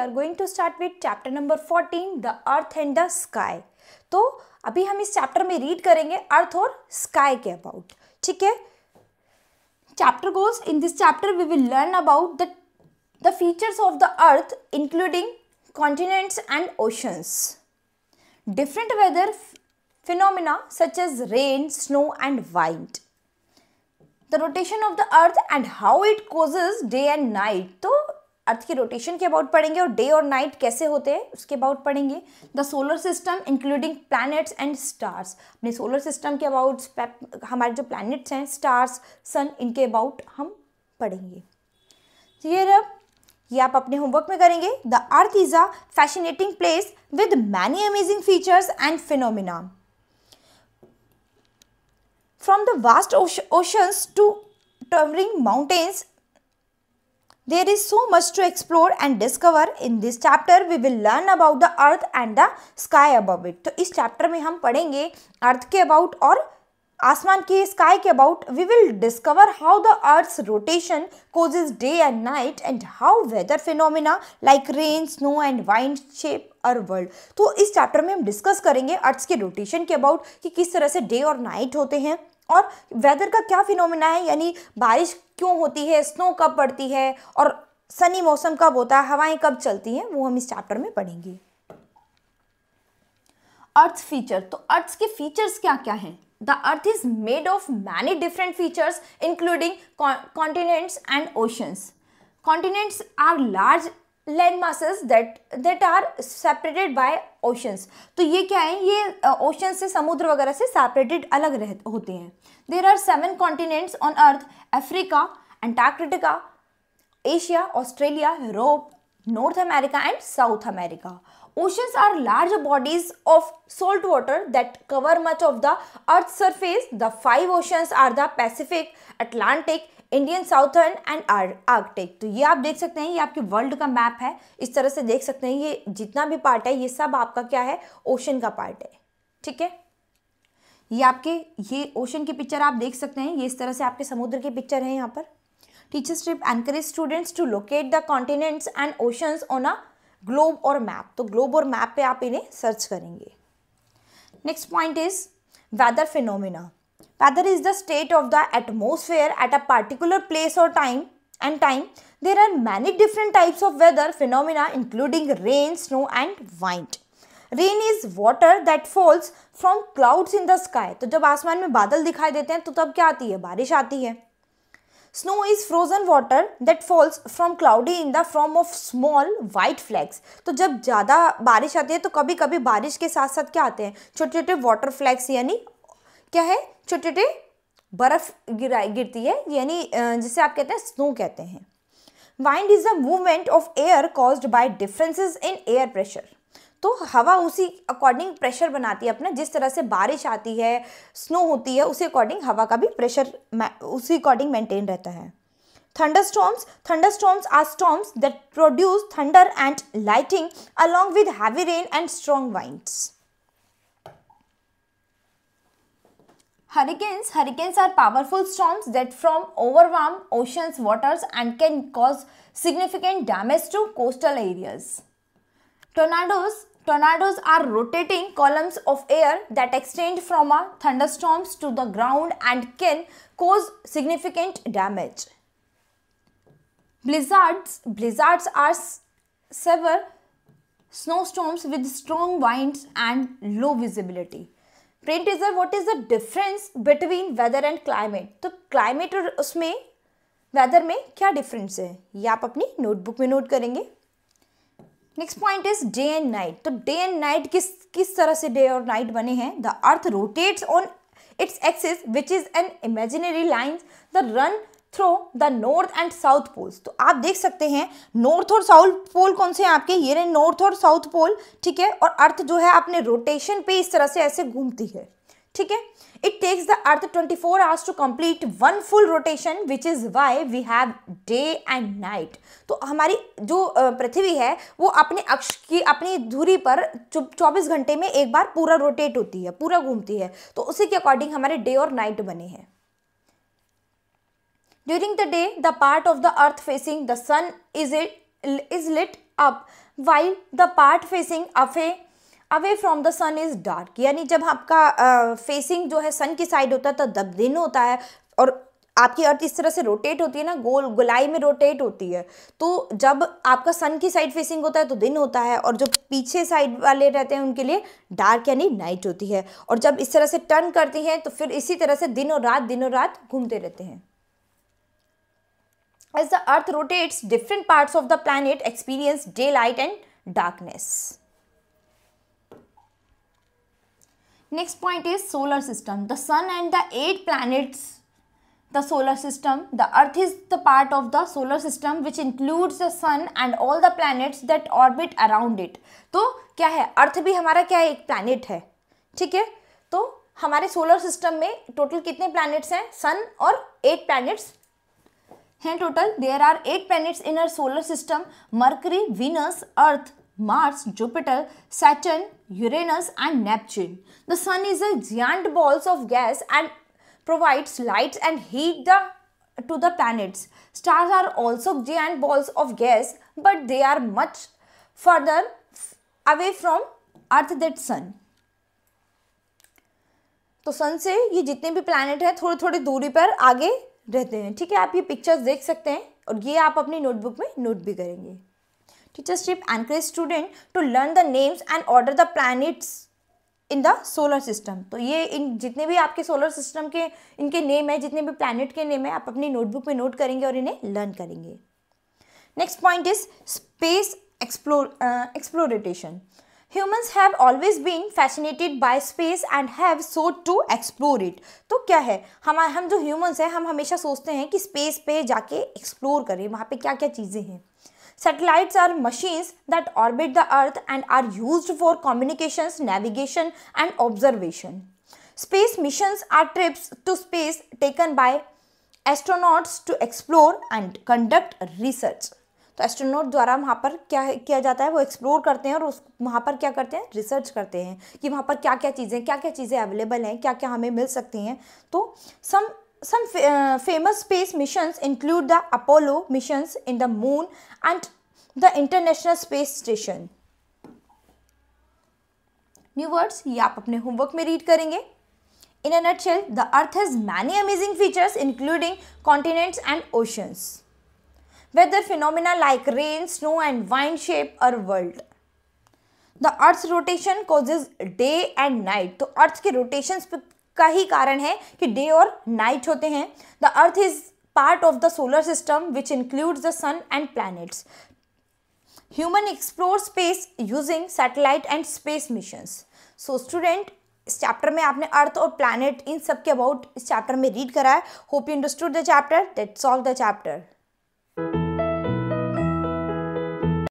are going to start with chapter number 14, the earth and the sky. तो अभी हम इस चैप्टर में रीड करेंगे अर्थ और स्काई के अबाउट. ठीक है. Chapter goes, in this chapter we will learn about the features of the earth, including continents and oceans, different weather phenomena such as rain, snow and wind, the rotation of the earth and how it causes day and night. तो अर्थ की rotation के about पढ़ेंगे और day और night कैसे होते हैं उसके अबाउट पढ़ेंगे. The solar system including planets and stars, अपने सोलर सिस्टम के अबाउट हमारे जो प्लैनेट्स हैं, स्टार्स, सन, इनके अबाउट हम पढ़ेंगे. ये आप अपने होमवर्क में करेंगे. The earth is a fascinating place with many amazing features and phenomena. From the vast oceans to towering mountains, there is so much to explore and discover. In this chapter we will learn about the earth and the sky above it. तो इस chapter में हम पढ़ेंगे अर्थ के about और आसमान के, sky के about. we will discover how the earth's rotation causes day and night and how weather phenomena like rain, snow and wind shape our world. तो इस चैप्टर में हम डिस्कस करेंगे अर्थ के रोटेशन के अबाउट कि किस तरह से डे और नाइट होते हैं और वेदर का क्या फिनोमिना है, यानी बारिश क्यों होती है, स्नो कब पड़ती है और सनी मौसम कब होता है, हवाएं कब चलती हैं, वो हम इस चैप्टर में पढ़ेंगे. Earth feature. तो अर्थ के फीचर्स क्या क्या हैं? The earth is made of many different features including continents and oceans. Continents are large land masses that are separated by oceans. तो ये क्या है? ये ओशन से, समुद्र वगैरह से सेपरेटेड अलग होते हैं. There are 7 continents on earth: Africa, Antarctica, Asia, Australia, Europe, North America and South America. Oceans are large bodies of salt water that cover much of the Earth's surface. The 5 oceans are the Pacific, Atlantic, Indian, Southern and Arctic. तो ये आप देख सकते हैं, ये आपके world का map है. इस तरह से देख सकते हैं, ये जितना भी पार्ट है ये सब आपका क्या है? ओशन का पार्ट है. ठीक है. ये आपके ये ओशन की पिक्चर आप देख सकते हैं. ये इस तरह से आपके समुद्र की पिक्चर है यहाँ पर. Teacher strip encourage students to locate the continents and oceans on a globe और मैप. तो ग्लोब और मैप पे आप इन्हें सर्च करेंगे. Next point is weather phenomena. Weather is the state of the atmosphere at a particular place और time. There are many different types of weather phenomena including rain, snow and wind. Rain is water that falls from clouds in the sky. तो जब आसमान में बादल दिखाई देते हैं तो तब क्या आती है? बारिश आती है. Snow is frozen water that falls from cloudy in the form of small white flakes. तो जब ज़्यादा बारिश आती है तो कभी कभी बारिश के साथ साथ क्या आते हैं? छोटे छोटे वाटर फ्लैक्स, यानी क्या है? छोटे छोटे बर्फ गिरती है, यानी जिसे आप कहते हैं स्नो कहते हैं. Wind is the movement of air caused by differences in air pressure. तो हवा उसी अकॉर्डिंग प्रेशर बनाती है अपना. जिस तरह से बारिश आती है, स्नो होती है, उसी अकॉर्डिंग हवा का भी प्रेशर उसी अकॉर्डिंग मेंटेन रहता है. Thunderstorms are storms that produce thunder and lightning along with heavy rain and strong winds. Hurricanes are powerful storms that from overwhelm ocean's waters and can cause significant damage to coastal areas. Tornadoes are rotating columns of air that extend from a thunderstorms to the ground and can cause significant damage. Blizzards are severe snowstorms with strong winds and low visibility. Brain teaser, what is the difference between weather and climate? तो climate और उसमें weather में क्या difference है? ये आप अपनी notebook में note करेंगे. Next point is day and night. तो डे एंड नाइट किस तरह से डे और नाइट बने हैं? The earth rotates on its axis which is an imaginary line the run through the north and south poles. तो आप देख सकते हैं नॉर्थ और साउथ पोल कौन से हैं आपके? ये रहे नॉर्थ और साउथ पोल. ठीक है. और अर्थ जो है अपने रोटेशन पे इस तरह से ऐसे घूमती है. ठीक है. It takes the earth 24 hours to complete one full rotation, which is why we have day and night. तो हमारी जो पृथ्वी है वो अपने अक्ष की अपनी धुरी पर 24 घंटे में एक बार पूरा रोटेट होती है, पूरा घूमती है. तो उसी के अकॉर्डिंग हमारे डे और नाइट बने हैं. During the day, the part of the earth facing the sun is lit up while the part facing away from the sun is dark. यानी जब आपका फेसिंग जो है सन की साइड होता है तो तब दिन होता है, और आपकी अर्थ इस तरह से रोटेट होती है ना, गोलाई में रोटेट होती है। तो जब आपका सन की साइड फेसिंग होता है तो दिन होता है, और जो पीछे साइड वाले रहते हैं उनके लिए डार्क यानी नाइट होती है। और जब इस तरह से टर्न करती हैं तो फिर इसी तरह से दिन और रात घूमते रहते हैं। As the earth rotates, different parts of the planet experience daylight and darkness. Next point is solar system. The sun and the 8 planets, the solar system. The earth is the part of the solar system which includes the sun and all the planets that orbit around it. तो क्या है, अर्थ भी हमारा क्या है, एक planet है, ठीक है। तो हमारे सोलर सिस्टम में टोटल कितने प्लैनेट्स हैं, सन और 8 प्लैनेट्स हैं total. There are 8 planets in our solar system: Mercury, Venus, Earth, Mars, Jupiter, Saturn, Uranus and Neptune. The sun is a giant balls of gas and provides light and heat to the planets. Stars are also giant balls of gas, but they are much further away from Earth than sun. तो सन से ये जितने भी planet हैं थोड़ी थोड़ी दूरी पर आगे रहते हैं, ठीक है। आप ये पिक्चर्स देख सकते हैं और ये आप अपनी नोटबुक में नोट भी करेंगे। Teachers tip: encourage student to learn the names and order the planets in the solar system. तो ये इन जितने भी आपके सोलर सिस्टम के इनके नेम है, जितने भी प्लैनेट के नेम है, आप अपनी नोटबुक में नोट करेंगे और इन्हें लर्न करेंगे। Next point is space exploration. Humans have always been fascinated by space and have sought to explore it. तो क्या है, हम जो ह्यूमंस हैं हम हमेशा सोचते हैं कि स्पेस पे जाके एक्सप्लोर करें, वहाँ पे क्या क्या चीज़ें हैं। Satellites are machines that orbit the earth and are used for communications, navigation and observation. Space missions are trips to space taken by astronauts to explore and conduct research. तो एस्ट्रोनॉट द्वारा वहाँ पर क्या किया जाता है, वो एक्सप्लोर करते हैं और उस वहाँ पर क्या करते हैं, रिसर्च करते हैं कि वहाँ पर क्या क्या चीज़ें अवेलेबल हैं, क्या क्या हमें मिल सकती हैं। तो some famous space missions include the Apollo missions in the moon and the International Space Station. New words ये आप अपने होमवर्क में रीड करेंगे। In a nutshell, the Earth has many amazing features including continents and oceans. Weather phenomena like rain, snow and wind shape our world. The Earth's rotation causes day and night. तो earth के rotations का ही कारण है कि day और night होते हैं। The Earth is part of the solar system which includes the sun and planets. Human explore space using satellite and space missions. So student, इस चैप्टर में आपने अर्थ और प्लैनेट इन सब के अबाउट इस चैप्टर में रीड करा है। Hope you understood the chapter. That's all the chapter.